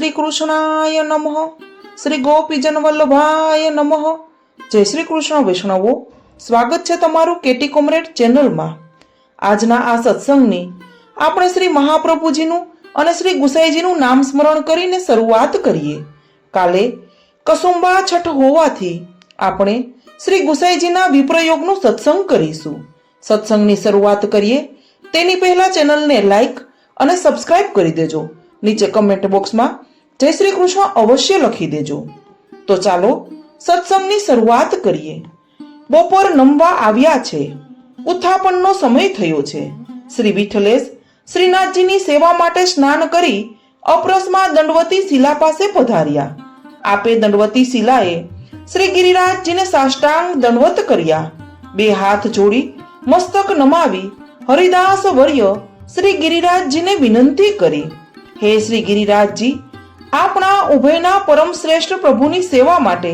શ્રી કૃષ્ણાય નમઃ. શ્રી ગોપીજન વલ્લભાય નમઃ. જય શ્રી કૃષ્ણ વૈષ્ણવો, સ્વાગત છે તમારું કેટી કોમરેડ ચેનલમાં. આજના આ સત્સંગની આપણે શ્રી મહાપ્રભુજીનું અને શ્રી ગુસાઈજીનું નામ સ્મરણ કરીને શરૂઆત કરીએ. કાલે કસુંબા છઠ હોવાથી આપણે શ્રી ગુસાઈજીના વિપ્રયોગનું સત્સંગ કરીશું. સત્સંગની શરૂઆત કરીએ તેની પહેલા ચેનલને લાઈક અને સબસ્ક્રાઇબ કરી દેજો. નીચે કમેન્ટ બોક્સમાં જય શ્રી કૃષ્ણ અવશ્ય લખી દેજો. તો ચાલો સત્સંગની શરૂઆત કરીએ. બપોર નમવા આવ્યા છે, ઉત્થાપનનો સમય થયો છે. શ્રી વિઠ્ઠલેશ શ્રીનાથજીની સેવા માટે સ્નાન કરી અપરસમાં દંડવતી શિલા પાસે પધાર્યા. આપે દંડવતી શિલાએ શ્રી ગિરિરાજજીને સાષ્ટાંગ દંડવત કર્યા. બે હાથ જોડી મસ્તક નમાવી હરિદાસ વર્ય શ્રી ગિરિરાજજીને વિનંતી કરી, હે શ્રી ગિરિરાજજી, આપણા ઉભયના પરમ શ્રેષ્ઠ પ્રભુની સેવા માટે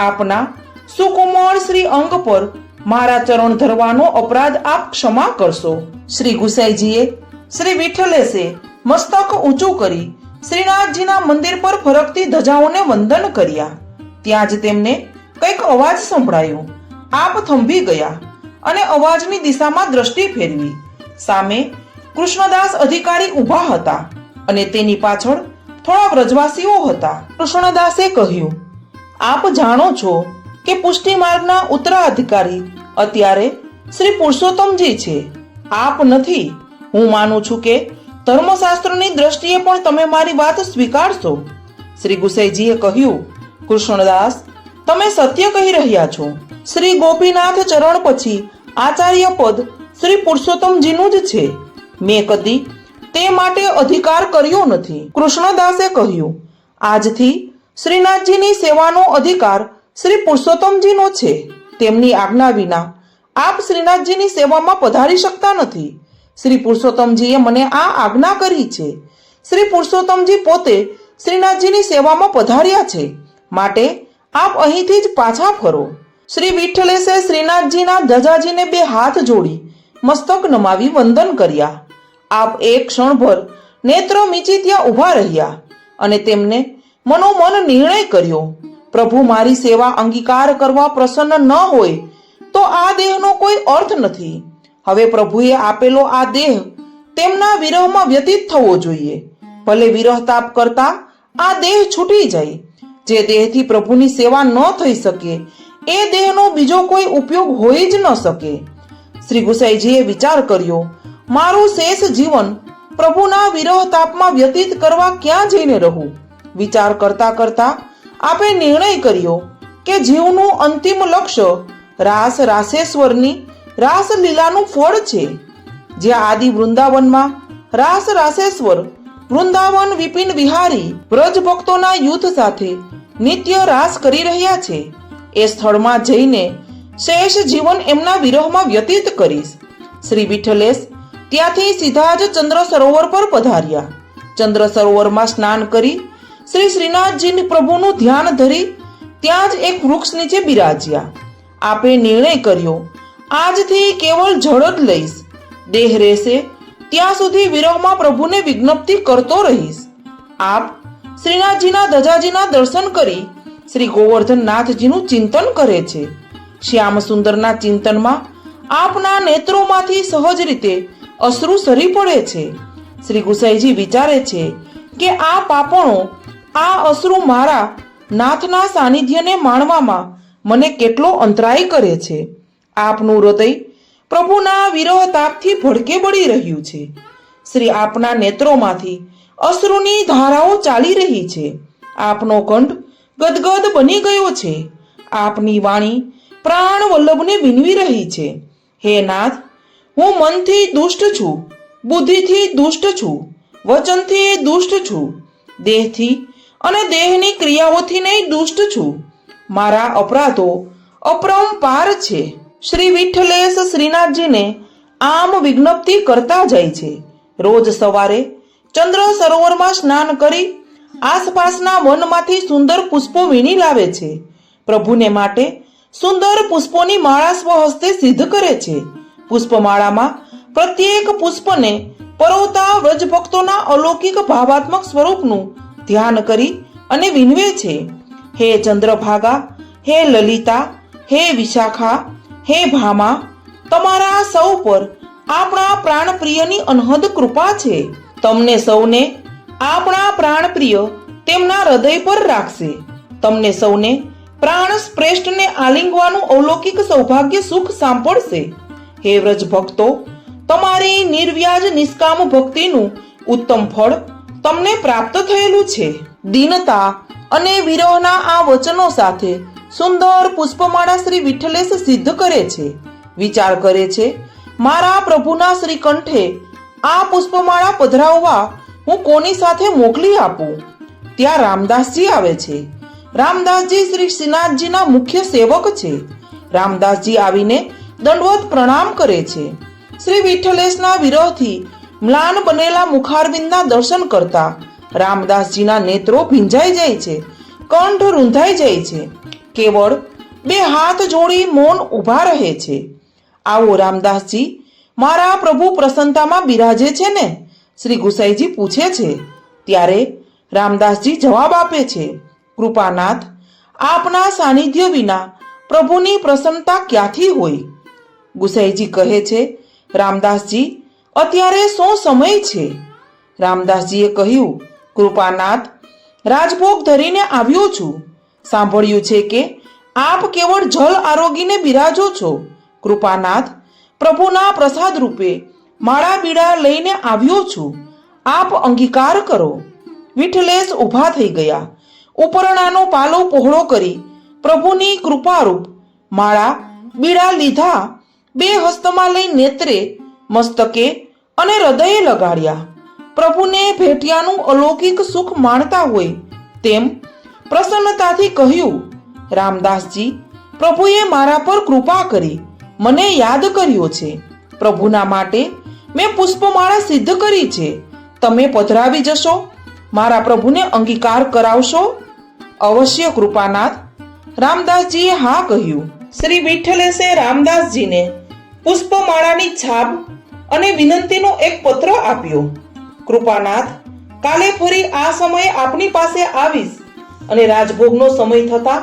આપના સુકોમળ શ્રી અંગ પર મારા ચરણ ધરવાનો અપરાધ આપ ક્ષમા કરશો. શ્રી ગુસાઈજીએ શ્રી વિઠ્ઠલેશે મસ્તક ઊંચું કરી શ્રીનાથજીના મંદિર પર ફરકતી ધજાઓને વંદન કર્યા. ત્યાં જ તેમને કંઈક અવાજ સંભળાયો. આપ થંભી ગયા અને અવાજની દિશામાં દ્રષ્ટિ ફેરવી. સામે કૃષ્ણદાસ અધિકારી ઊભા હતા અને તેની પાછળ થોડા વ્રજવાસીઓ હતા. કૃષ્ણદાસે કહ્યું, આપ જાણો છો કે પુષ્ટિ માર્ગના ઉત્તરાધિકારી અત્યારે શ્રી પુરુષોત્તમજી છે, આપ નથી. હું માનું છું કે ધર્મશાસ્ત્રની દ્રષ્ટિએ પણ તમે મારી વાત સ્વીકારશો. શ્રી ગુસાઈજીએ કહ્યું, કૃષ્ણદાસ, તમે સત્ય કહી રહ્યા છો. શ્રી ગોપીનાથ ચરણ પછી આચાર્ય પદ શ્રી પુરુષોત્તમજીનું જ છે. મેં કદી તે માટે અધિકાર કર્યો નથી. કૃષ્ણદાસે કહ્યું, આજથી શ્રીનાથજીની સેવાનો અધિકાર શ્રી પુરુષોત્તમજીનો છે. તેમની આજ્ઞા વિના આપ શ્રીનાથજીની સેવામાં પધારી શકતા નથી. શ્રી પુરુષોત્તમજીએ મને આ આજ્ઞા કરી છે. શ્રી પુરુષોત્તમજી પોતે શ્રીનાથજીની સેવામાં પધાર્યા છે, માટે આપ અહીંથી જ પાછા ફરો. શ્રી વિઠ્ઠલેશે શ્રીનાથજીના ધજાજીને બે હાથ જોડી મસ્તક નમાવી વંદન કર્યા. આપ એક ક્ષણભર નેત્ર મીચી ત્યાં ઊભા રહ્યા અને તેમને મનોમન નિર્ણય કર્યો, પ્રભુ મારી સેવા અંગીકાર કરવા પ્રસન્ન ન હોય તો આ દેહનો કોઈ અર્થ નથી. હવે પ્રભુએ આપેલો આ દેહ તેમના વિરહમાં વ્યતીત થવો જોઈએ. ભલે વિરહ તાપ કરતા આ દેહ છૂટી જાય. જે દેહથી પ્રભુની સેવા ન થઈ શકે એ દેહનો બીજો કોઈ ઉપયોગ હોઈ જ ન શકે. શ્રી ગુસાઈજીએ વિચાર કર્યો, મારું શેષ જીવન પ્રભુના વિરહ તાપમાં વ્યતીત કરવા ક્યાં જઈને રહું. વિચાર કરતા કરતા આપે નિર્ણય કર્યો કે જીવનું અંતિમ લક્ષ્ય રાસ રાસેશ્વરની રાસલીલાનું ફળ છે. જ્યાં આદિ વૃંદાવનમાં રાસ રાસેશ્વર વૃંદાવન વિપિન વિહારી વ્રજ ભક્તોના યુથ સાથે નિત્ય રાસ કરી રહ્યા છે, એ સ્થળમાં જઈને શેષ જીવન એમના વિરહમાં વ્યતીત કરીશ. શ્રી વિઠ્ઠલેશ ત્યાંથી સીધા જ ચંદ્ર સરોવર પર પધાર્યા. ચંદ્ર સરોવરમાં સ્નાન કરી શ્રી શ્રીનાથજી પ્રભુનું ધ્યાન ધરી ત્યાં જ એક વૃક્ષ નીચે બિરાજ્યા. આપે નિર્ણય કર્યો, આજથી કેવળ જળ જ લઈશ. દેહ રહેશે ત્યાં સુધી વિરહમાં પ્રભુને વિજ્ઞપ્તિ કરતો રહીશ. આપ શ્રીનાથજીના ધજાજીના દર્શન કરી શ્રી ગોવર્ધનનાથજીનું ચિંતન કરે છે. શ્યામ સુંદરના ચિંતનમાં આપના નેત્રોમાંથી સહજ રીતે અશ્રુ સરી પડે છે. શ્રી ગુસાઈજી વિચારે છે કે આ પાપણો, આ અશ્રુ મારા નાથના સાનિધ્યને માણવામાં મને કેટલો અંતરાય કરે છે. આપનું હૃદય પ્રભુના વિરહ તાપથી ભડકે બળી રહ્યું છે. શ્રી આપના નેત્રોમાંથી અશ્રુની ધારાઓ ચાલી રહી છે. આપનો કંઠ ગદગદ બની ગયો છે. આપની વાણી પ્રાણ વલ્લભને વિનવી રહી છે, હે નાથ, હું મનથી દુષ્ટ છું, બુદ્ધિથી દુષ્ટ છું, વચનથી દુષ્ટ છું, દેહથી અને દેહની ક્રિયાઓથી નહીં દુષ્ટ છું. મારા અપરાધો અપરંપાર છે. શ્રી વિઠ્ઠલેશ શ્રીનાથજીને આમ વિજ્ઞપ્તિ કરતા જાય છે. રોજ સવારે ચંદ્ર સરોવરમાં સ્નાન કરી આસપાસના વનમાંથી સુંદર પુષ્પો વીણી લાવે છે. પ્રભુને માટે સુંદર પુષ્પોની માળા સ્વહસ્તે સિદ્ધ કરે છે. પુષ્પમાળામાં પ્રત્યેક પુષ્પને પરોવતા વ્રજ ભક્તોના અલૌકિક ભાવાત્મક સ્વરૂપનું ધ્યાન કરી અને વિનવે છે, હે ચંદ્રભાગા, હે લલિતા, હે વિશાખા, હે ભામા, તમારા સૌ પર આપણા પ્રાણપ્રિયની અનહદ કૃપા છે. તમને સૌને આપણા પ્રાણપ્રિય તેમના હૃદય પર રાખશે. તમને સૌને પ્રાણ શ્રેષ્ઠને આલિંગવાનું અલૌકિક સૌભાગ્ય સુખ સાંપડશે. હે વ્રજ ભક્તો, તમારી નિર્વ્યાજ નિષ્કામ ભક્તિનું ઉત્તમ ફળ તમને પ્રાપ્ત થયેલું છે. દીનતા અને વિરહના આ વચનો સાથે સુંદર પુષ્પમાળા શ્રી વિઠ્ઠલેશ સિદ્ધ કરે છે. વિચાર કરે છે, મારા પ્રભુના શ્રી કંઠે આ પુષ્પમાળા પધરાવવા હું કોની સાથે મોકલી આપું? ત્યાં રામદાસજી આવે છે. રામદાસજી શ્રી શ્રીનાથજીના મુખ્ય સેવક છે. રામદાસજી આવીને દંડવત પ્રણામ કરે છે. શ્રી વિઠ્ઠલેશના વિરહથી મ્લાન બનેલા મુખારવિંદના દર્શન કરતા રામદાસજીના નેત્રો ભીંજાઈ જાય છે, કંઠ રૂંધાઈ જાય છે. કેવળ બે હાથ જોડી મૌન ઊભા રહે છે. આવો રામદાસજી, મારા પ્રભુ પ્રસન્નતામાં બિરાજે છે ને? શ્રી ગુસાઈજી પૂછે છે. ત્યારે રામદાસજી જવાબ આપે છે, કૃપાનાથ, આપના સાનિધ્ય વિના પ્રભુની પ્રસન્નતા ક્યાંથી હોય? ગુસાઈજી કહે છે, રામદાસજી, અત્યારે શું સમય છે? રામદાસજીએ કહ્યું, કૃપાનાથ, રાજભોગ ધરીને આવ્યો છું. સાંભળ્યું છે કે આપ કેવળ જલ આરોગીને બિરાજો છો. કૃપાનાથ, પ્રભુના પ્રસાદ રૂપે માળા બીડા લઈને આવ્યો છું. આપ અંગીકાર કરો. વિઠ્ઠલેશ ઊભા થઈ ગયા. ઉપરણાનો પાલો પહોળો કરી પ્રભુની કૃપારૂપ માળા બીડા લીધા. બે હસ્તમાં લઈ નેત્રે, મસ્તકે અને હૃદયે લગાડ્યા. પ્રભુને ભેટ્યાનું અલૌકિક સુખ માણતા હોય તેમ પ્રસન્નતાથી કહ્યું, રામદાસજી, પ્રભુએ મારા પર કૃપા કરી મને યાદ કર્યો છે. પ્રભુના માટે મેં પુષ્પમાળા સિદ્ધ કરી છે. તમે પધરાવી જશો? મારા પ્રભુને અંગીકાર કરાવશો? અવશ્ય કૃપાનાથ. રામદાસજીએ હા કહ્યું. શ્રી વિઠ્ઠલેશે રામદાસજીને પુષ્પમાળાની છાપ અને વિનંતીનો એક પત્ર આપ્યો. કૃપાનાથ, કાલે ફરી આ સમયે આપની પાસે આવીશ અને રાજભોગનો સમય થતા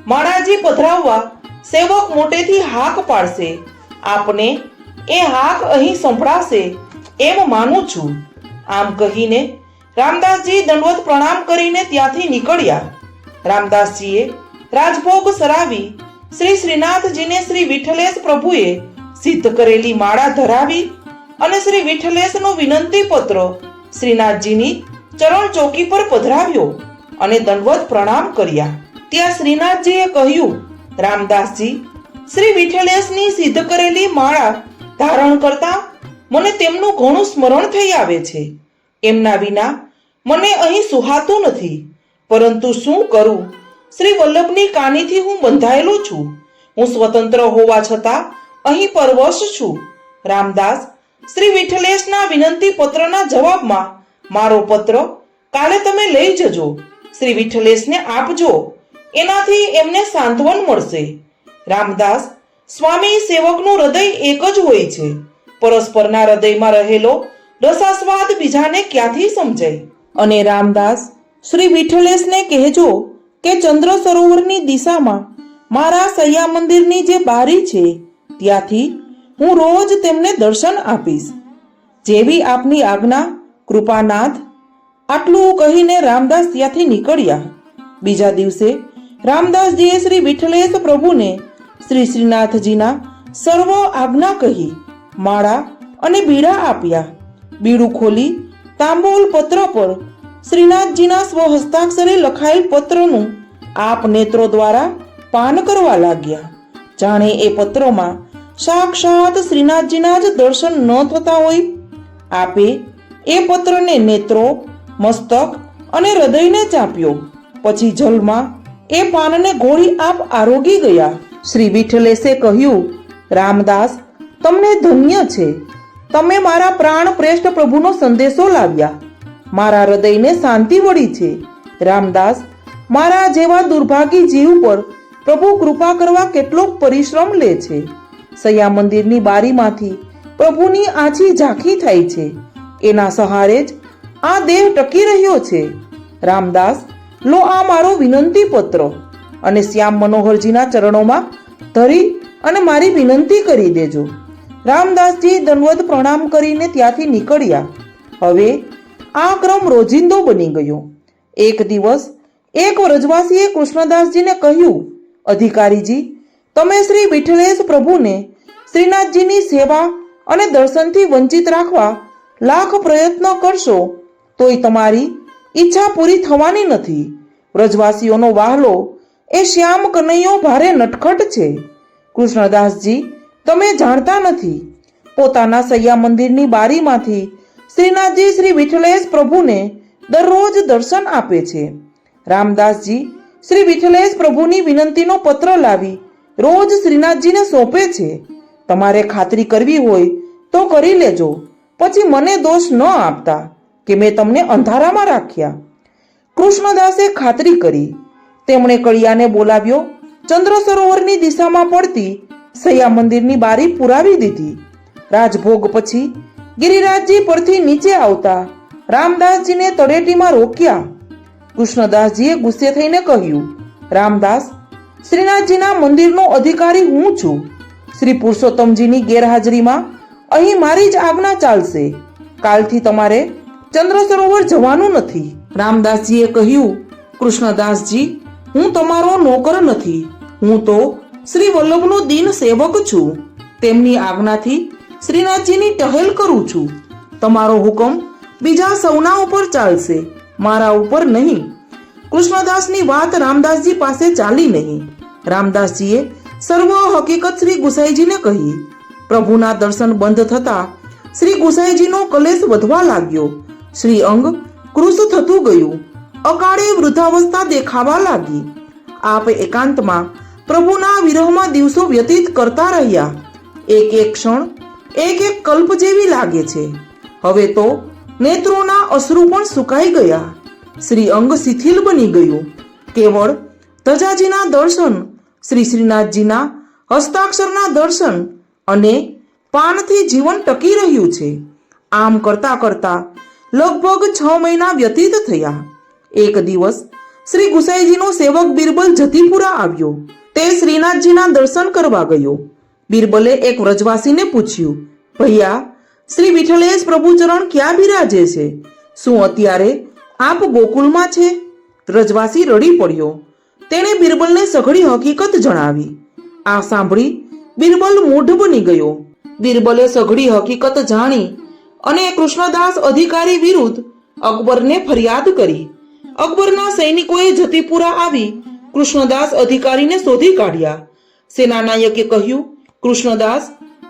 માળાજી પધરાવવા સેવક મોટેથી હાક પાડશે. આપને એ હાક અહીં સંભળાશે એમ માનું છું. આમ કહીને રામદાસજી દંડવત પ્રણામ કરીને ત્યાંથી નીકળ્યા. રામદાસજીએ રાજભોગ સરાવી શ્રી શ્રીનાથજીને શ્રી વિઠ્ઠલેશ પ્રભુએ સિદ્ધ કરેલી માળા ધરાવી અને શ્રી વિઠ્ઠલેશનો વિનંતી પત્ર શ્રીનાથજીની ચરણ ચોકી પર પધરાવ્યો અને દંડવત પ્રણામ કર્યા. ત્યાં શ્રીનાથજીએ કહ્યું, રામદાસજી, શ્રી વિઠ્ઠલેશની સિદ્ધ કરેલી માળા ધારણ કરતા મને તેમનું ઘણું સ્મરણ થઈ આવે છે. એમના વિના મને અહીં સુહાતું નથી. પરંતુ શું કરું? શ્રી વલ્લભની કાનીથી હું બંધાયેલો છું. હું સ્વતંત્ર હોવા છતાં અહીં પરવશ છું. રામદાસ, શ્રી વિઠ્ઠલેશના વિનંતી પત્રના જવાબમાં મારો પત્ર કાલે તમે લઈ જજો. શ્રી વિઠ્ઠલેશને આપજો. એનાથી એમને સાંત્વન મળશે. રામદાસ, સ્વામી સેવકનું હૃદય એક જ હોય છે. પરસ્પરના હૃદયમાં રહેલો રસાસ્વાદ બીજાને ક્યાંથી સમજાય? અને રામદાસ, શ્રી વિઠ્ઠલેશને કહેજો કે ચંદ્ર સરોવરની દિશામાં મારા સૈયા મંદિરની જે બારી છે ત્યાંથી હું રોજ તેમને દર્શન આપીશ. જેવી આપની આજ્ઞા, કૃપાનાથ. આટલું કહીને રામદાસ ત્યાંથી નીકળ્યા. બીજા દિવસે રામદાસજીએ શ્રી વિઠ્ઠલેશ પ્રભુને શ્રી શ્રીનાથજીના સર્વ આજ્ઞા કહી માળા અને બીડા આપ્યા. બીડું ખોલી તાંબૂલ પત્ર પર શ્રીનાથજીના સ્વહસ્તાક્ષરે લખાયેલ પત્રનું આપ નેત્રો દ્વારા પાન કરવા લાગ્યા. જાણે એ પત્રમાં સાક્ષાત શ્રીનાથજીના જ દર્શન ન થતા હોય. આપે એ પત્રને નેત્રો, મસ્તક અને હૃદયને ચાંપ્યો. પછી જલમાં એ પાનને ગોળી આપ આરોગી ગયા. શ્રી વિઠ્ઠલેશે કહ્યું, રામદાસ, તમને ધન્ય છે. તમે મારા પ્રાણ પ્રેષ્ઠ પ્રભુનો સંદેશો લાવ્યા. મારા હૃદયને શાંતિ વળી છે. રામદાસ, મારા જેવા દુર્ભાગી જીવ પર પ્રભુ કૃપા કરવા કેટલો પરિશ્રમ લે છે. સૈયા મંદિરની બારીમાંથી પ્રભુની આછી ઝાંખી થાય છે. એના સહારે જ આ દેહ ટકી રહ્યો છે. રામદાસ, લો આ મારો વિનંતી પત્ર અને શ્યામ મનોહરજીના ચરણોમાં ધરી અને મારી વિનંતી કરી દેજો. રામદાસજી દંડવત પ્રણામ કરીને ત્યાંથી નીકળ્યા. હવે આ ક્રમ રોજિંદો બની ગયો. એક દિવસ એક વ્રજવાસીએ કૃષ્ણદાસજીને કહ્યું, અધિકારીજી, તમે શ્રી વિઠ્ઠલેશ પ્રભુને શ્રીનાથજીની સેવા અને દર્શનથી વંચિત રાખવા લાખ પ્રયત્ન કરશો તોય તમારી ઈચ્છા પૂરી થવાની નથી. વ્રજવાસીઓનો વહાલો એ શ્યામ કનૈયો ભારે નટખટ છે. કૃષ્ણદાસજી, તમે જાણતા નથી, પોતાના સૈયા મંદિરની બારીમાંથી શ્રીનાથજી શ્રી વિઠ્ઠલેશ પ્રભુને દરરોજ દર્શન આપે છે. રામદાસજી શ્રી વિઠ્ઠલેશ પ્રભુની વિનંતીનો પત્ર લાવી રોજ શ્રીનાથજીને સોંપે છે. તમારે ખાતરી કરવી હોય તો કરી લેજો, પછી મને દોષ ન આપતા કે મેં તમને અંધારામાં રાખ્યા. કૃષ્ણદાસે ખાતરી કરી. તેમણે કળિયાને બોલાવ્યો, ચંદ્ર સરોવરની દિશામાં પડતી સૈયા મંદિરની બારી પુરાવી દીધી. રાજભોગ પછી ગિરિરાજજી પરથી નીચે આવતા રામદાસજીને તળેટીમાં રોક્યા. કૃષ્ણદાસજીએ ગુસ્સે થઈને કહ્યું, રામદાસ, શ્રીનાથજીના મંદિરનો અધિકારી હું છું. શ્રી પુરુષોત્તમજીની ગેરહાજરીમાં અહીં મારી જ આજ્ઞા ચાલશે. કાલથી તમારે ચંદ્ર સરોવર જવાનું નથી. રામદાસજીએ કહ્યું, કૃષ્ણદાસજી, હું તમારો નોકર નથી, હું તો શ્રી વલ્લભનો દીન સેવક છું. તેમની આજ્ઞાથી શ્રીનાથજીની ટહેલ કરું છું. તમારો હુકમ બીજા સૌના ઉપર ચાલશે, મારા ઉપર નહીં. કૃષ્ણદાસની વાત રામદાસજી પાસે ચાલી નહીં. રામદાસજીએ સર્વ હકીકત શ્રી ગુસાઈજીને કહી. પ્રભુના દર્શન બંધ થતા શ્રી ગુસાઈજીનો કલેશ વધવા લાગ્યો. શ્રી અંગ કૃશ થતું ગયું. અકાળે વૃદ્ધાવસ્થા દેખાવા લાગી. આપ એકાંતમાં પ્રભુના વિરહમાં દિવસો વ્યતીત કરતા રહ્યા. એક એક ક્ષણ એક એક કલ્પ જેવી લાગે છે. હવે તો નેત્રોના અશ્રુ પણ સુકાઈ ગયા. શ્રી અંગ શિથિલ બની ગયું. કેવળ ધજાજીના દર્શન, શ્રી શ્રીનાથજીના હસ્તાક્ષરના દર્શન અને પાનથી જીવન ટકી રહ્યું છે. આમ કરતા કરતા લગભગ 6 મહિના વ્યતીત થયા. એક દિવસ શ્રી ગુસાઈજીનો સેવક બિરબલ જતીપુરા આવ્યો. તે શ્રીનાથજીના દર્શન કરવા ગયો. બિરબલે એક વ્રજવાસીને પૂછ્યું, ભૈયા, શ્રી વિઠ્ઠલેશ પ્રભુચરણ ક્યાં બિરાજે છે? શું અત્યારે આપ ગોકુળમાં છે? વ્રજવાસી રડી પડ્યો. તેણે બિરબલને સઘળી હકીકત જણાવી. આ સાંભળી બિરબલ મૂઢ બની ગયો. બિરબલે સઘળી હકીકત જાણી અને કૃષ્ણદાસ અધિકારી વિરુદ્ધ અકબરને ફરિયાદ કરી. અકબરના સૈનિકોએ જતીપુરા આવી કૃષ્ણદાસ અધિકારીને શોધી કાઢ્યા. સેનાનાયકે કહ્યું, કૃષ્ણદાસ,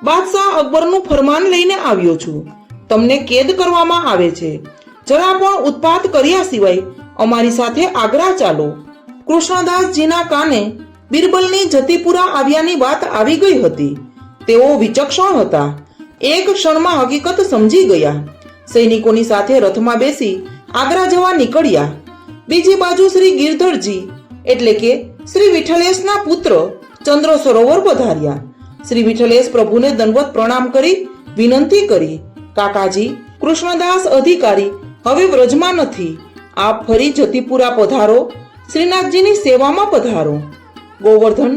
બાદશાહ અકબરનું ફરમાન લઈને આવ્યો છું. તમને કેદ કરવામાં આવે છે. જરા પણ ઉત્પાત કર્યા સિવાય અમારી સાથે આગ્રા ચાલો. કૃષ્ણદાસજીના કાને બિરબલની જતીપુરા આવ્યાની વાત આવી ગઈ હતી. તેઓ વિચક્ષણ હતા. એક ક્ષણમાં હકીકત સમજી ગયા. સૈનિકોની સાથે રથમાં બેસી આગ્રા જવા નીકળ્યા. બીજી બાજુ શ્રી ગિરધરજી એટલે કે શ્રી વિઠ્ઠલેશના પુત્ર ચંદ્ર સરોવર પધાર્યા. શ્રી વિઠ્ઠલેશ પ્રભુને દંડવત પ્રણામ કરી વિનંતી કરી, કાકાજી, કૃષ્ણદાસ અધિકારી હવે વ્રજમાં નથી. આપ ફરી જતીપુરા પધારો, શ્રીનાથજીની સેવામાં પધારો. ગોવર્ધન,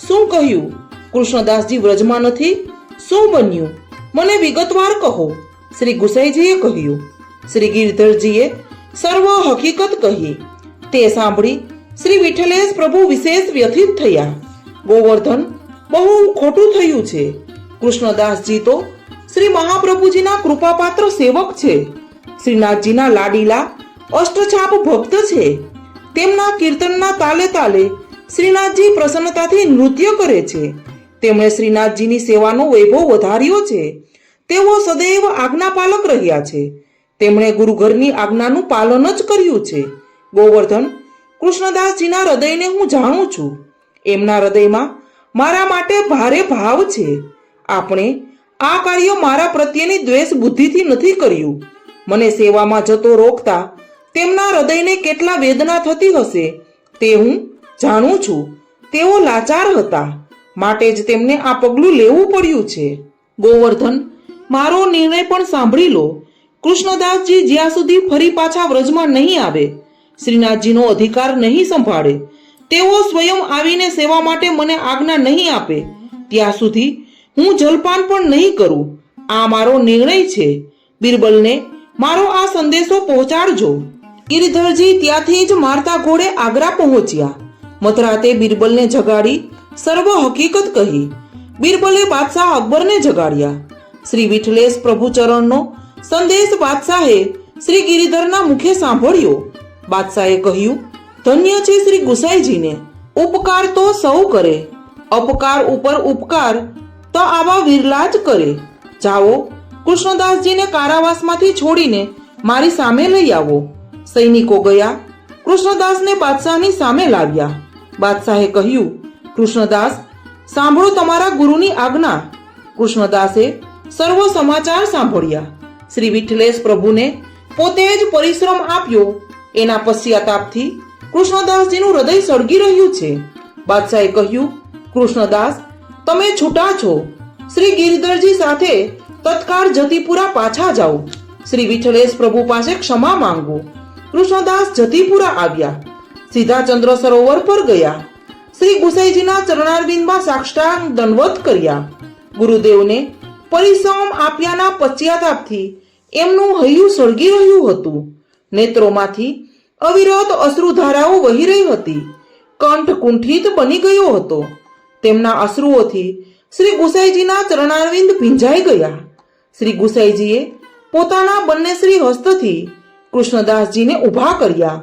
શું કહ્યું? કૃષ્ણદાસજી વ્રજમાં નથી? શું બન્યું? મને વિગતવાર કહો. શ્રી ગુસાઈજીએ કહ્યું. શ્રી ગિરધરજીએ સર્વ હકીકત કહી. તે સાંભળી શ્રી વિઠ્ઠલેશ પ્રભુ વિશેષ વ્યથિત થયા. ગોવર્ધન, બહુ ખોટું થયું છે. કૃષ્ણદાસજી તો શ્રી મહાપ્રભુજીના કૃપાપાત્ર સેવક છે. શ્રીનાથજીના લાડીલા અષ્ટછાપ ભક્ત છે. તેમના કીર્તનના તાલે તાલે શ્રીનાથજી પ્રસન્નતાથી નૃત્ય કરે છે. તેમણે શ્રીનાથજીની સેવાનો વૈભવ વધાર્યો છે. તેઓ સદૈવ આજ્ઞાપાલક રહ્યા છે. તેમણે ગુરુઘરની આજ્ઞાનું પાલન જ કર્યું છે. ગોવર્ધન, કૃષ્ણદાસજીના હૃદયને હું જાણું છું. એમના હૃદયમાં મારા માટે ભારે ભાવ છે. આપણે આ કાર્ય મારા પ્રત્યેની દ્વેષ બુદ્ધિથી નથી કર્યું. મને સેવામાં જતો રોકતા તેમના હૃદયને કેટલા વેદના થતી હશે તે હું જાણું છું. તેઓ લાચાર હતા, માટે જ તેમને આ પગલું લેવું પડ્યું છે. ગોવર્ધન, મારો નિર્ણય પણ સાંભળી લો. કૃષ્ણદાસજી જ્યાં સુધી ફરી પાછા વ્રજમાં નહીં આવે શ્રીનાથજીનો અધિકાર નહીં સંભાળે, તેઓ સ્વયં આવીને સેવા માટે મને આજ્ઞા નહીં આપે ત્યાં સુધી હું જલપાન પણ નહીં કરું. આ મારો નિર્ણય છે. બિરબલને મારો આ સંદેશો પહોંચાડજો. ગિરધરજી ત્યાંથી જ મારતા ઘોડે આગ્રા પહોંચ્યા. મધરાતે બિરબલને જગાડી સર્વ હકીકત કહી. બિરબલે બાદશાહ અકબરને જગાડ્યા. શ્રી વિઠ્ઠલેશ પ્રભુ ચરણનો સંદેશ બાદશાહે શ્રી ગિરિધરના મુખે સાંભળ્યો. બાદશાહે કહ્યું, ધન્ય છે શ્રી ગુસાઈજીને. ઉપકાર તો સૌ કરે, અપકાર ઉપર ઉપકાર તો આવા વિરલા જ કરે. જાઓ, કૃષ્ણદાસજીને કારાવાસમાંથી છોડીને મારી સામે લઈ આવો. સૈનિકો ગયા, કૃષ્ણદાસને બાદશાહની સામે લાવ્યા. બાદશાહે કહ્યું, કૃષ્ણદાસ, સાંભળો તમારા ગુરુની આજ્ઞા. કૃષ્ણદાસે સર્વ સમાચાર સાંભળ્યા. શ્રી વિઠ્ઠલેશ પ્રભુને પોતે જ પરિશ્રમ આપ્યો એના પશ્ચાતાપથી કૃષ્ણદાસજીનું હૃદય સળગી રહ્યું છે. બાદશાહે કહ્યું, કૃષ્ણદાસ, તમે છૂટા છો. શ્રી ગિરધરજી સાથે તત્કાળ જતીપુરા પાછા જાઓ. શ્રી વિઠ્ઠલેશ પ્રભુ પાસે ક્ષમા માંગો. કૃષ્ણદાસ જતીપુરા આવ્યા. સીધા ચંદ્ર સરોવર પર ગયા. શ્રી ગુસાઈજીના ચરણારવિંદમાં સાષ્ટાંગ દંડવત કર્યા. ગુરુદેવને પરિશ્રમ આપ્યાના પશ્ચાતાપથી એમનું હૈયું સળગી રહ્યું હતું. નેત્રોમાંથી અવિરત અશ્રુધારાઓ વહી રહી હતી. કંઠ કુંઠિત બની ગયો હતો. તેમના અશ્રુઓથી શ્રી ગુસાઈજીના ચરણારવિંદ ભીંજાઈ ગયા. શ્રી ગુસાઈજીએ પોતાના બંને શ્રી હસ્તથી કૃષ્ણદાસજીને ઊભા કર્યા.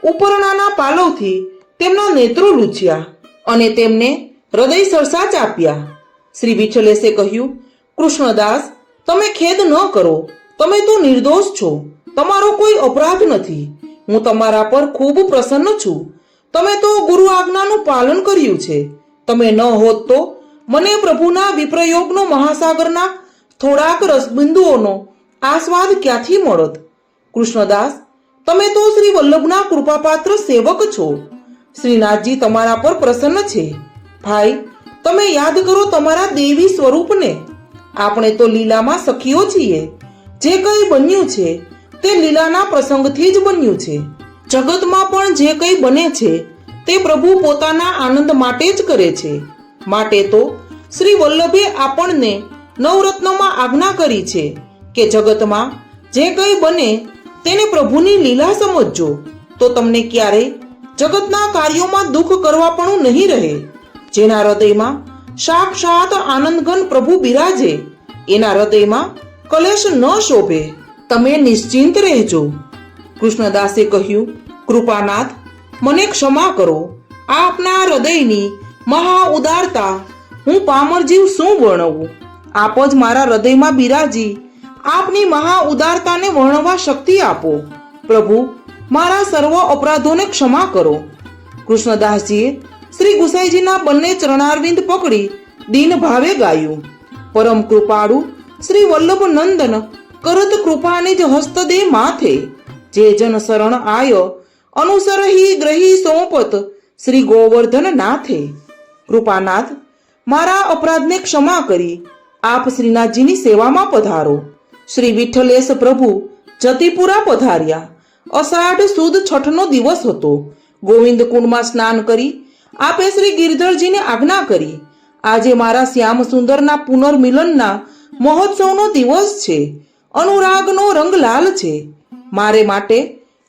ઉપરણાના પાલવથી તેમના નેત્રો લૂછ્યા અને તેમને હૃદય સરસાચ આપ્યા. શ્રી વિઠ્ઠલેશે કહ્યું, કૃષ્ણદાસ, તમે ખેદ ન કરો. તમે તો નિર્દોષ છો. તમારો કોઈ અપરાધ નથી. હું તમારા પર ખૂબ પ્રસન્ન છું. તમે તો ગુરુ આજ્ઞાનું પાલન કર્યું છે. તમે ન હોત તો મને પ્રભુના વિપ્રયોગનો મહાસાગરના થોડાક રસબિંદુઓનો આસ્વાદ ક્યાંથી મળત? કૃષ્ણદાસ, તમે તો શ્રી વલ્લભના કૃપાપાત્ર સેવક છો. શ્રીનાથજી તમારા પર પ્રસન્ન છે. ભાઈ, તમે યાદ કરો તમારા દેવી સ્વરૂપને. આપણે તો લીલામાં સખીઓ છીએ. જે કંઈ બન્યું છે તે લીલાના પ્રસંગથી જ બન્યું છે. જગતમાં પણ જે કંઈ બને છે તે પ્રભુ પોતાના આનંદ માટે જ કરે છે. માટે તો શ્રી વલ્લભે આપણને નવરત્નોમાં આજ્ઞા કરી છે કે જગતમાં જે કંઈ બને તેને પ્રભુની લીલા સમજજો, તો તમને ક્યારેય જગતના કાર્યોમાં દુઃખ કરવા પણ નહીં રહે. જેના હૃદયમાં સાક્ષાત આનંદઘન પ્રભુ બિરાજે એના હૃદયમાં કલેશ ન શોભે. તમે નિશ્ચિંત રહેજો. કૃષ્ણદાસે કહ્યું, કૃપાનાથ, મને ક્ષમા કરો. આપના હૃદયની મહા ઉદારતા હું પામર જીવ શું વર્ણવું? આપ જ મારા હૃદયમાં બિરાજી આપની મહા ઉદારતાને વર્ણવા શક્તિ આપો. પ્રભુ, મારા સર્વ અપરાધોને ક્ષમા કરો. કૃષ્ણદાસજીએ શ્રી ગુસાઈજીના બંને ચરણારવિંદ પકડી દીન ભાવે ગાયું, પરમ કૃપાળુ શ્રી વલ્લભ નંદન કરત કૃપાને જ હસ્તદે માથે, જે જન શરણ આય અનુસરહી ગ્રહી સોંપત શ્રી ગોવર્ધન નાથે. કૃપાનાથ, મારા અપરાધને ક્ષમા કરી આપ શ્રીનાથજીની સેવામાં પધારો. શ્રી વિઠ્ઠલેશ પ્રભુ જતીપુરા પધાર્યા. અષાઢ સુદ છઠનો દિવસ હતો. ગોવિંદ કુંડમાં સ્નાન કરી આપે શ્રી ગિરધરજીને આજ્ઞા કરી, આજે મારા શ્યામ સુંદરના પુનર્મિલનના મહોત્સવનો દિવસ છે. અનુરાગનો રંગ લાલ છે. મારે માટે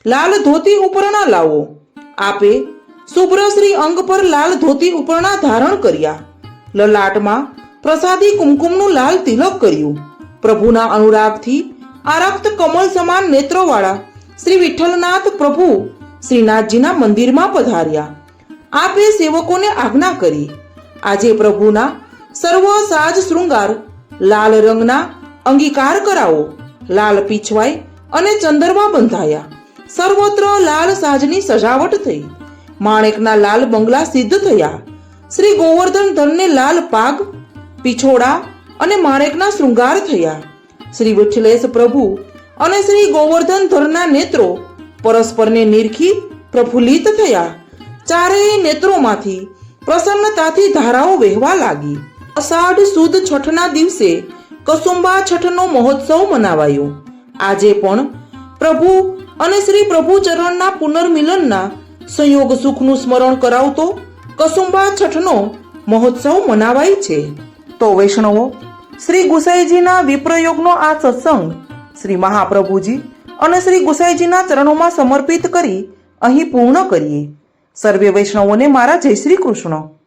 લાલ ધોતી ઉપરણા લાવો. આપે શુભ્ર શ્રી અંગ પર લાલ ધોતી ઉપરણા ધારણ કર્યા. લલાટમાં પ્રસાદી કુમકુમનું લાલ તિલક કર્યું. પ્રભુના અનુરાગથી આરક્ત કમળ સમાન નેત્રોવાળા શ્રી વિઠ્ઠલનાથ પ્રભુ શ્રીનાથજીના મંદિરમાં પધાર્યા. આપે સેવકોને આજ્ઞા કરી, આજે પ્રભુના સર્વ સાજ શૃંગાર લાલ રંગના અંગીકાર કરાવો. લાલ પીછવાઈ અને ચંદરવા બંધાયા. સર્વત્ર લાલ સાજની સજાવટ થઈ. માણેકના લાલ બંગલા સિદ્ધ થયા. શ્રી ગોવર્ધન ધનને લાલ પાગ, પીછોડા અને માણેકના શૃંગાર થયા. શ્રી વિઠ્ઠલેશ પ્રભુ અને શ્રી ગોવર્ધન ધરના નેત્રો પરસ્પરને નિરખી પ્રફુલ્લિત થયા. ચારેય નેત્રોમાંથી પ્રસન્નતાથી ધારાઓ વહેવા લાગી. અષાઢ સુદ છઠના દિવસે કસુંબા છઠનો મહોત્સવ મનાવાયો. આજે પણ પ્રભુ અને શ્રી પ્રભુ ચરણના પુનર્મિલનના સંયોગ સુખનું સ્મરણ કરાવતો કસુંબા છઠનો મહોત્સવ મનાવાય છે. તો વૈષ્ણવો, શ્રી ગુસાઈજીના વિપ્રયોગનો આ સત્સંગ શ્રી મહાપ્રભુજી અને શ્રી ગુસાઈજીના ચરણોમાં સમર્પિત કરી અહીં પૂર્ણ કરીએ. સર્વે વૈષ્ણવોને મારા જય શ્રી કૃષ્ણ.